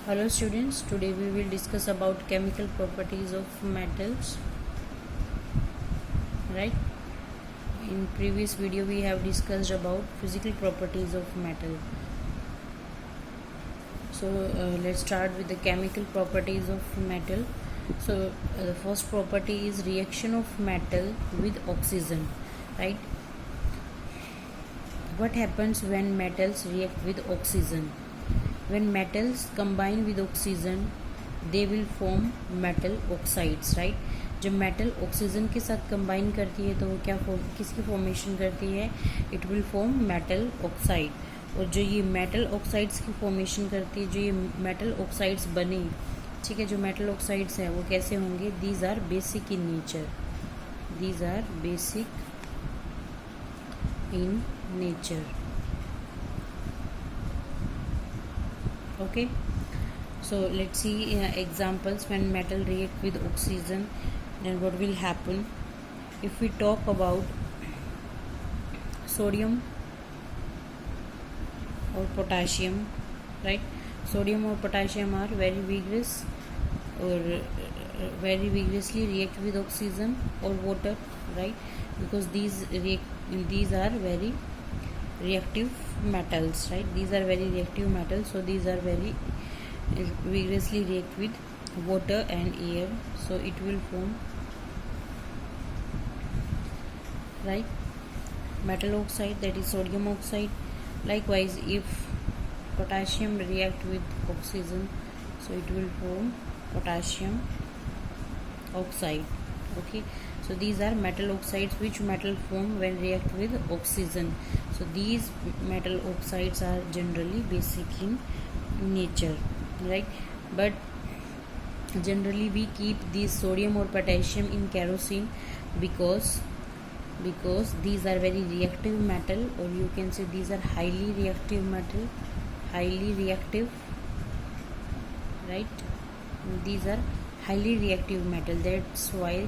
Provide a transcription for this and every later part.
Hello students, today we will discuss about chemical properties of metals, right? In previous video we have discussed about physical properties of metal. So let's start with the chemical properties of metal. So the first property is reaction of metal with oxygen, right? What happens when metals react with oxygen? When metals combine with oxygen, they will form metal oxides, right? जब metal oxygen के साथ combine करती है तो वो क्या किसकी formation करती है? It will form metal oxide. और जो ये मेटल ऑक्साइड्स की फॉर्मेशन करती है, जो ये मेटल ऑक्साइड्स बने, ठीक है, जो मेटल ऑक्साइड्स हैं वो कैसे होंगे? These are basic in nature, these are basic in nature. Okay, so let's see examples when metal react with oxygen, then what will happen. If we talk about sodium or potassium, right? Sodium or potassium are very vigorous or very vigorously react with oxygen or water, right? Because these are very reactive metals, right? These are very reactive metals, so these are very vigorously react with water and air, so it will form, right, metal oxide, that is sodium oxide. Likewise, if potassium react with oxygen, so it will form potassium oxide. Okay, so these are metal oxides which metal form when react with oxygen. So these metal oxides are generally basic in nature, right? But generally we keep these sodium or potassium in kerosene because these are very reactive metal, or you can say these are highly reactive metal, highly reactive, right? These are highly reactive metal, that's why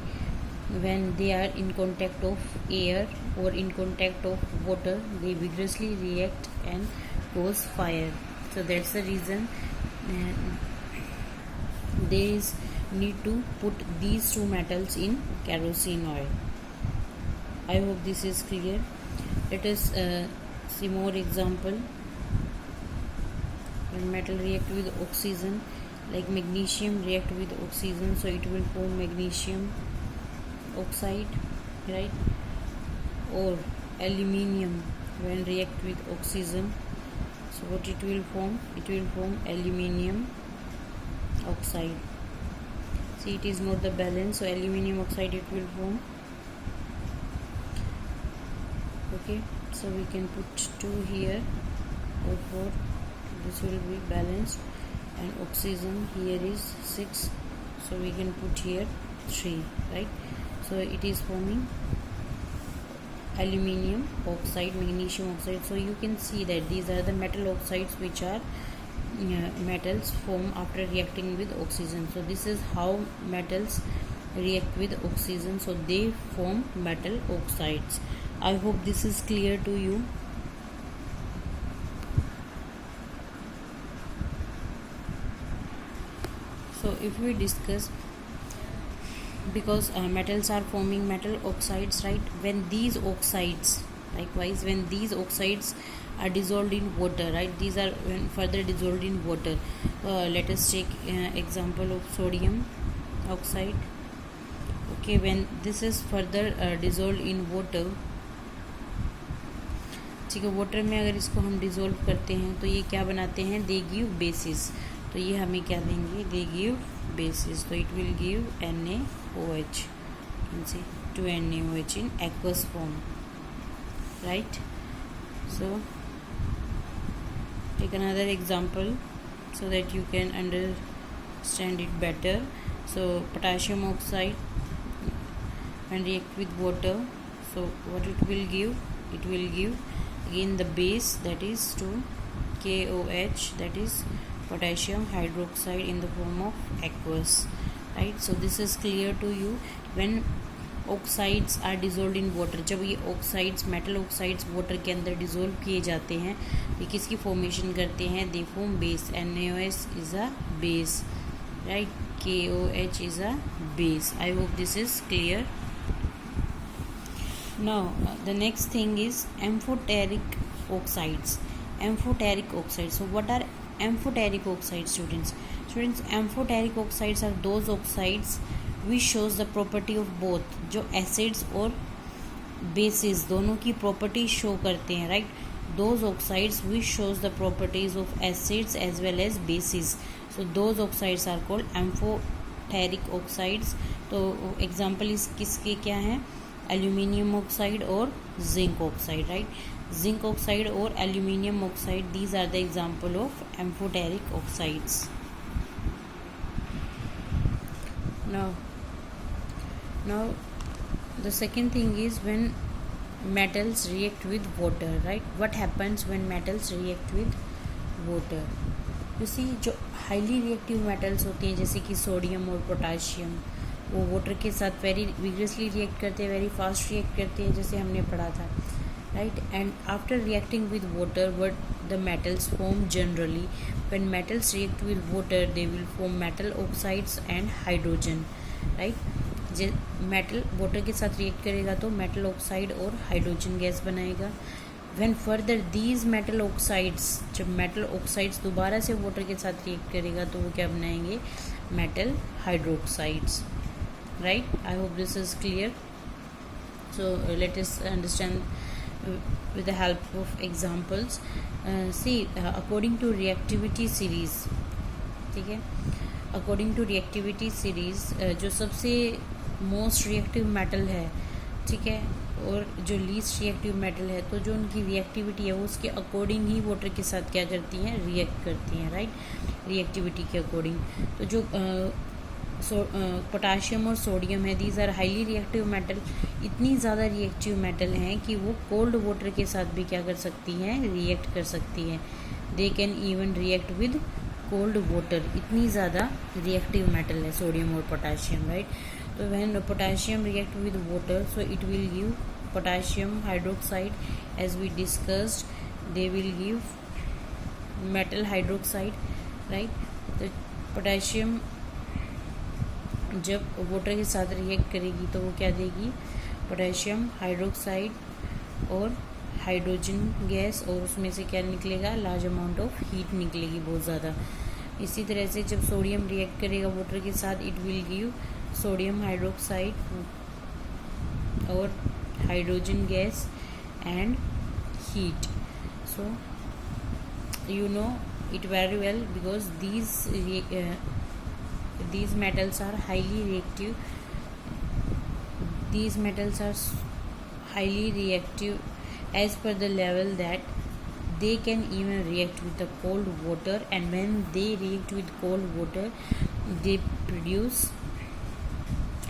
when they are in contact of air or in contact of water, they vigorously react and cause fire. So that's the reason there is need to put these two metals in kerosene oil. I hope this is clear. Let us see more example. When metal react with oxygen, like magnesium react with oxygen, so it will form magnesium oxide, right? Or aluminium when react with oxygen, so what it will form? It will form aluminium oxide. See, it is not the balance, so aluminium oxide it will form. Okay, so we can put 2 here or 4, this will be balanced, and oxygen here is 6, so we can put here 3, right? So it is forming aluminium oxide, magnesium oxide. So you can see that these are the metal oxides which are metals form after reacting with oxygen. So this is how metals react with oxygen, so they form metal oxides. I hope this is clear to you. So if we discuss, because metals are forming metal oxides, right? When these oxides, likewise when these oxides are dissolved in water, right? These are when further dissolved in water. Let us take example of sodium oxide. Okay, when this is further dissolved in water, ठीक है, water में अगर इसको हम dissolve करते हैं तो ये क्या बनाते हैं? They give basis. तो ये हमें क्या देंगे? दे गिव बेसिस, तो it will give NaOH, you can see 2NaOH in aqueous form, right? So take another example so that you can understand it better. So potassium oxide when react with water, so what it will give? It will give again the base, that is 2KOH, that is potassium hydroxide in the form of aqueous, right? So this is clear to you. When oxides are dissolve in water, जब ये oxides metal oxides water के अंदर dissolve किए जाते हैं, ये किसकी formation करते हैं, they form base, NaOH is a base, right, KOH is a base. I hope this is clear. Now the next thing is amphoteric oxides. Amphoteric oxides. So what are amphoteric oxides, students? Amphoteric oxides are those oxides which shows the property of both, जो acids और bases दोनों की property show करते हैं, right? Those oxides which shows the properties of acids as well as bases. So those oxides are called amphoteric oxides. तो example इस किसके क्या हैं, एल्यूमिनियम ऑक्साइड और zinc oxide, right. Zinc oxide और aluminium oxide, these are the example of amphoteric oxides. now the second thing is when metals react with water, right? What happens when metals react with water? You see, जो highly reactive metals होते हैं जैसे कि sodium और potassium, वो water के साथ very vigorously react करते हैं, वेरी फास्ट रिएक्ट करते हैं, जैसे हमने पढ़ा था, right. And after reacting with water what the metals form generally, when metals react with water they will form metal oxides and hydrogen, right. Metal water के साथ रिएक्ट करेगा तो मेटल ऑक्साइड और हाइड्रोजन गैस बनाएगा. When further these metal oxides, जब metal oxides दोबारा से water के साथ रिएक्ट करेगा तो वो क्या बनाएंगे, metal hydroxides, right? I hope this is clear. So let us understand with the help of examples. See, according to reactivity series, ठीक है, according to reactivity series, जो सबसे मोस्ट रिएक्टिव मेटल है, ठीक है, और जो लीस्ट रिएक्टिव मेटल है, तो जो उनकी रिएक्टिविटी है वो उसके अकॉर्डिंग ही वाटर के साथ क्या करती हैं, रिएक्ट करती हैं, राइट, रिएक्टिविटी के अकॉर्डिंग. तो जो पोटाशियम और सोडियम है, these are highly reactive metal, इतनी ज़्यादा रिएक्टिव मेटल हैं कि वो कोल्ड वाटर के साथ भी क्या कर सकती हैं, रिएक्ट कर सकती हैं. They can even react with cold water, इतनी ज़्यादा रिएक्टिव मेटल है सोडियम और पोटाशियम, राइट. तो when potassium react with water, so it will give potassium hydroxide, as we discussed they will give metal hydroxide, right. तो potassium जब water के साथ react करेगी तो वो क्या देगी, पोटेशियम हाइड्रोक्साइड और हाइड्रोजन गैस, और उसमें से क्या निकलेगा, लार्ज अमाउंट ऑफ हीट निकलेगी, बहुत ज़्यादा. इसी तरह से जब सोडियम रिएक्ट करेगा वाटर के साथ, it will give sodium hydroxide और hydrogen gas and heat. So you know it very well because these metals are highly reactive. These metals are highly reactive as per the level that they can even react with the cold water, and when they react with cold water they produce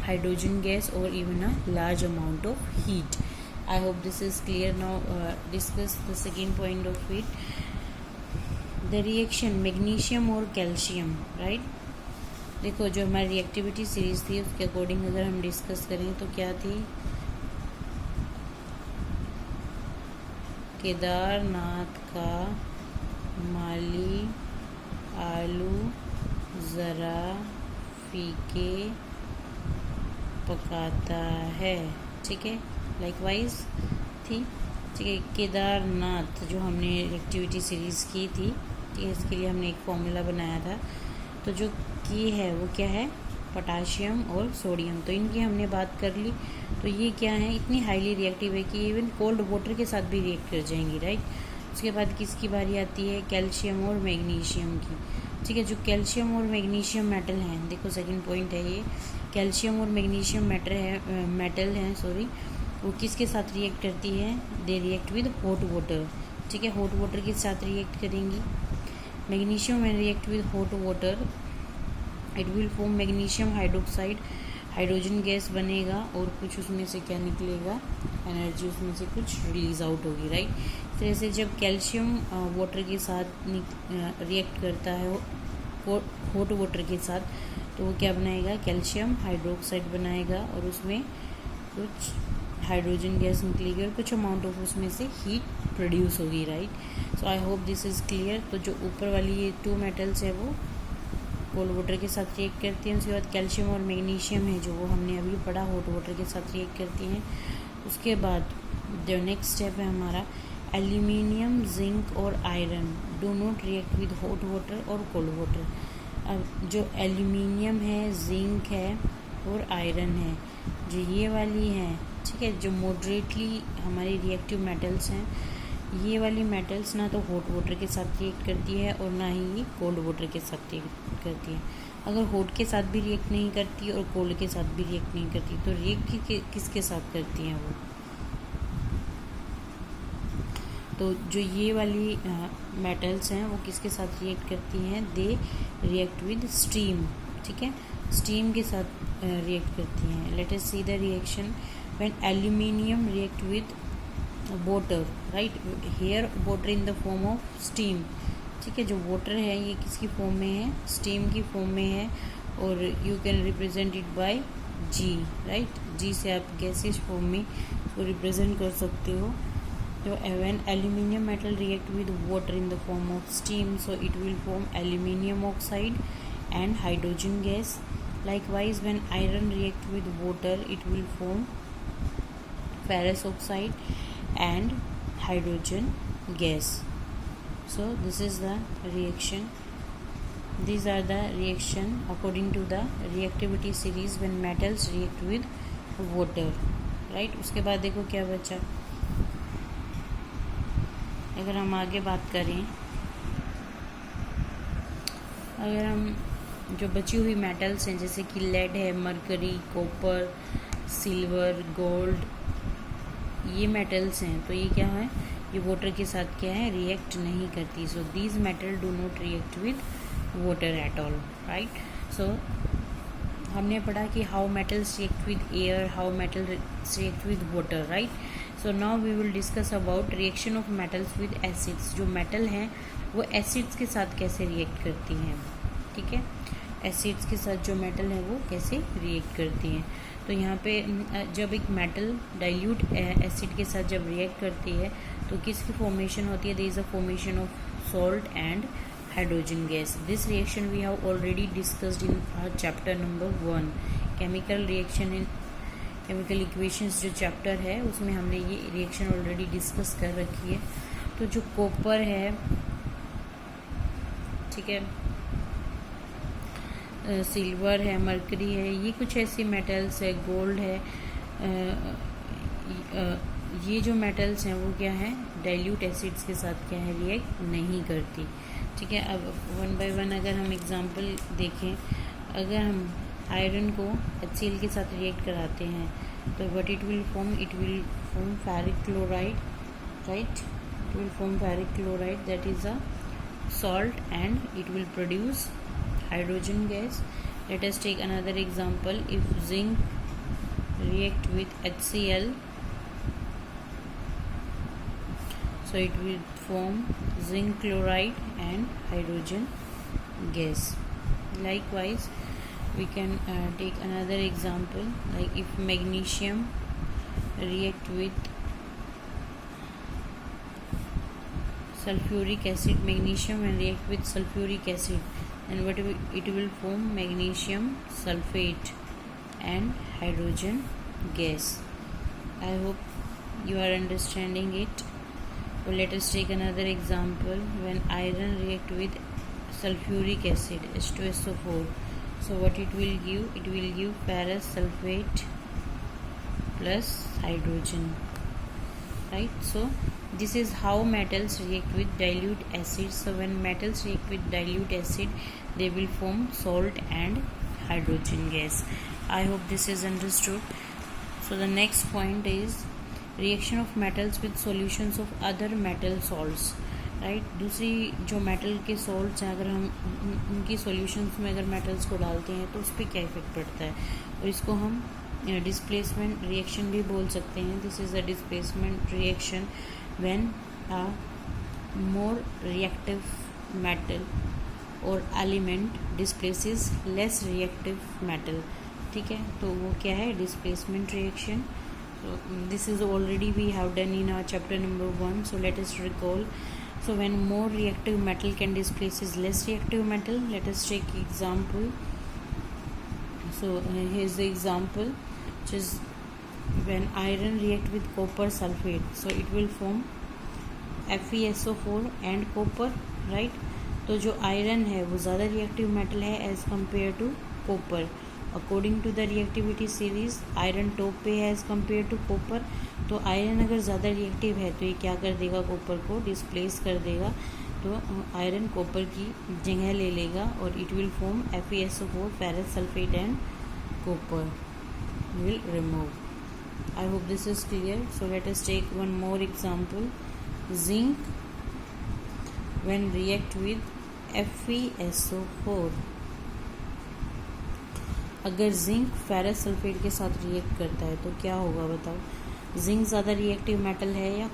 hydrogen gas or even a large amount of heat. I hope this is clear. Now discuss the second point of it, the reaction magnesium और calcium, right? देखो, जो हमारी reactivity series थी उसके according अगर हम discuss करें तो क्या थी, केदारनाथ का माली आलू ज़रा फीके पकाता है, ठीक है, लाइकवाइज थी, ठीक है. केदारनाथ जो हमने रिएक्टिविटी सीरीज़ की थी, ठीक है, इसके लिए हमने एक फॉर्मूला बनाया था. तो जो की है वो क्या है, पोटाशियम और सोडियम, तो इनकी हमने बात कर ली. तो ये क्या है, इतनी हाईली रिएक्टिव है कि इवन कोल्ड वाटर के साथ भी रिएक्ट कर जाएंगी, राइट. उसके बाद किसकी बारी आती है, कैल्शियम और मैग्नीशियम की, ठीक है. जो कैल्शियम और मैग्नीशियम मेटल हैं, देखो सेकंड पॉइंट है ये, कैल्शियम और मैग्नीशियम मेटल हैं, वो किसके साथ रिएक्ट करती है, they react with hot water, ठीक है, हॉट वाटर के साथ रिएक्ट करेंगी. Magnesium and react with hot water, it will form magnesium hydroxide, hydrogen gas बनेगा और कुछ उसमें से क्या निकलेगा, एनर्जी उसमें से कुछ रिलीज आउट होगी, राइट. इस तरह से जब कैल्शियम वाटर के साथ रिएक्ट करता है हॉट वाटर के साथ, तो वो क्या बनाएगा, कैल्शियम हाइड्रोक्साइड बनाएगा और उसमें कुछ हाइड्रोजन गैस निकलेगी और कुछ अमाउंट ऑफ उसमें से हीट प्रोड्यूस होगी, right. So I hope this is clear. तो जो ऊपर वाली ये 2 मेटल्स है वो कोल्ड वाटर के साथ रिएक्ट करती हैं। उसके बाद कैल्शियम और मैग्नीशियम है जो वो हमने अभी पढ़ा, हॉट वाटर के साथ रिएक्ट करती हैं। उसके बाद जो नेक्स्ट स्टेप है हमारा, एल्यूमिनियम, जिंक और iron do not react with hot water और कोल्ड वाटर। अब जो एल्यूमिनियम है, जिंक है और आयरन है, जो ये वाली हैं, ठीक है, जो मॉडरेटली हमारी रिएक्टिव मेटल्स हैं, ये वाली मेटल्स ना तो हॉट वाटर के साथ रिएक्ट करती है और ना ही ये कोल्ड वाटर के साथ रिएक्ट करती है। अगर हॉट के साथ भी रिएक्ट नहीं करती और कोल्ड के साथ भी रिएक्ट नहीं करती तो रिएक्ट किसके साथ करती हैं वो? तो जो ये वाली मेटल्स हैं वो किसके साथ रिएक्ट करती हैं? दे रिएक्ट विद स्टीम, ठीक है, स्टीम के साथ रिएक्ट करती हैं। Let us see the reaction when aluminium react with water, right. Here water in the form of steam, ठीक है, जो वाटर है ये किसकी फॉर्म में है? स्टीम की फॉर्म में है और you can represent it by G, right. G से आप गैसियस फॉर्म में इसको रिप्रेजेंट कर सकते हो। तो when aluminium metal react with water in the form of steam, so it will form aluminium oxide and hydrogen gas. Likewise, when iron react with water, it will form ferrous oxide and hydrogen gas. So this is the reaction. These are the reaction according to the reactivity series when metals react with water, right. उसके बाद देखो क्या बचा। अगर हम आगे बात करें, अगर हम जो बची हुई मेटल्स हैं जैसे कि लेड है, मरकरी, कॉपर, सिल्वर, गोल्ड, ये मेटल्स हैं, तो ये क्या है? ये वाटर के साथ क्या है? रिएक्ट नहीं करती। So these metal do not react with water at all, right. So हमने पढ़ा कि how metals react with air, how metal react with water, right. So now we will discuss about reaction of metals with acids. जो metal हैं वो acids के साथ कैसे react करती हैं, ठीक है, एसिड्स के साथ जो मेटल है वो कैसे रिएक्ट करती हैं। तो यहाँ पे जब एक मेटल डाइल्यूट एसिड के साथ जब रिएक्ट करती है तो किसकी फॉर्मेशन होती है? There is a formation of salt and hydrogen gas. This reaction we have already discussed in chapter number 1, chemical reaction in chemical equations जो चैप्टर है उसमें हमने ये रिएक्शन ऑलरेडी डिस्कस कर रखी है। तो जो कॉपर है, ठीक है, सिल्वर है, मरकरी है, ये कुछ ऐसी मेटल्स है, गोल्ड है, ये जो मेटल्स हैं वो क्या है? डाइल्यूट एसिड्स के साथ क्या है? रिएक्ट नहीं करती, ठीक है। अब वन बाय वन अगर हम एग्जांपल देखें, अगर हम आयरन को HCl के साथ रिएक्ट कराते हैं तो what it will form? It will form ferric chloride, right. It will form ferric chloride, that is a salt and it will produce hydrogen gas. Let us take another example. If zinc react with HCl, so it will form zinc chloride and hydrogen gas. Likewise, we can take another example, like if magnesium react with sulfuric acid, magnesium and react with sulfuric acid, and what it will form? Magnesium sulfate and hydrogen gas. I hope you are understanding it. Well, let us take another example. When iron react with sulfuric acid, H2SO4, so what it will give? It will give ferrous sulfate plus hydrogen, right. So this is how metals react with dilute acids. So when metals react with dilute acid, they will form salt and hydrogen gas. I hope this is understood. So the next point is reaction of metals with solutions of other metal salts, right. दूसरी जो metal के salts हैं, अगर हम उनकी solutions में अगर metals को डालते हैं तो उस पर क्या इफेक्ट पड़ता है, और इसको हम डिस्प्लेसमेंट रिएक्शन भी बोल सकते हैं. This is a displacement reaction when a more reactive metal और element displaces less reactive metal. ठीक है, तो वो क्या है, displacement reaction. So this is already we have done in our chapter number 1. So let us recall. So when more reactive metal can displace less reactive metal, let us take example. So here's the example, which is when iron react with copper sulfate, so it will form FeSO4 and copper, right? तो जो iron है वो ज़्यादा reactive metal है as compare to copper. According to the reactivity series iron top पे है as compare to copper. तो iron अगर ज़्यादा रिएक्टिव है तो ये क्या कर देगा, कॉपर को डिस्प्लेस कर देगा. तो आयरन कॉपर की जगह ले लेगा और it will form FeSO4 ferrous sulphate and copper will remove. I hope this is clear. So let us take one more example. Zinc when react with FeSO4. अगर जिंक फेरस सल्फेट के साथ react करता है तो क्या होगा बताओ. Zinc ज़्यादा रिएक्टिव मेटल है या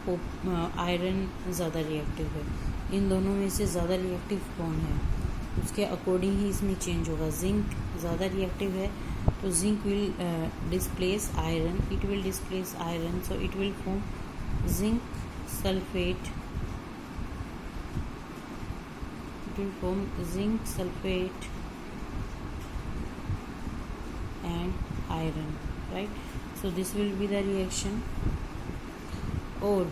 आयरन ज़्यादा रिएक्टिव है. इन दोनों में से ज़्यादा रिएक्टिव कौन है, उसके अकॉर्डिंग ही इसमें चेंज होगा. जिंक ज़्यादा रिएक्टिव है तो zinc will displace iron, it will displace iron, so it will form zinc sulfate, it will form zinc sulfate and iron, right? So this will be the reaction. Or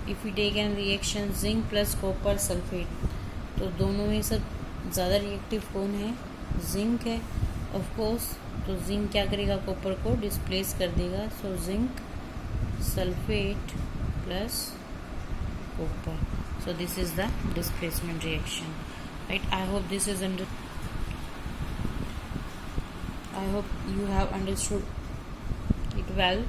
if we take an reaction zinc plus copper sulfate, तो दोनों में सब ज़्यादा reactive कौन है, zinc है of course. तो zinc क्या करेगा, कॉपर को डिस्प्लेस कर देगा. So zinc sulphate plus copper. So this is the displacement reaction, right. I hope this is I hope you have understood it well.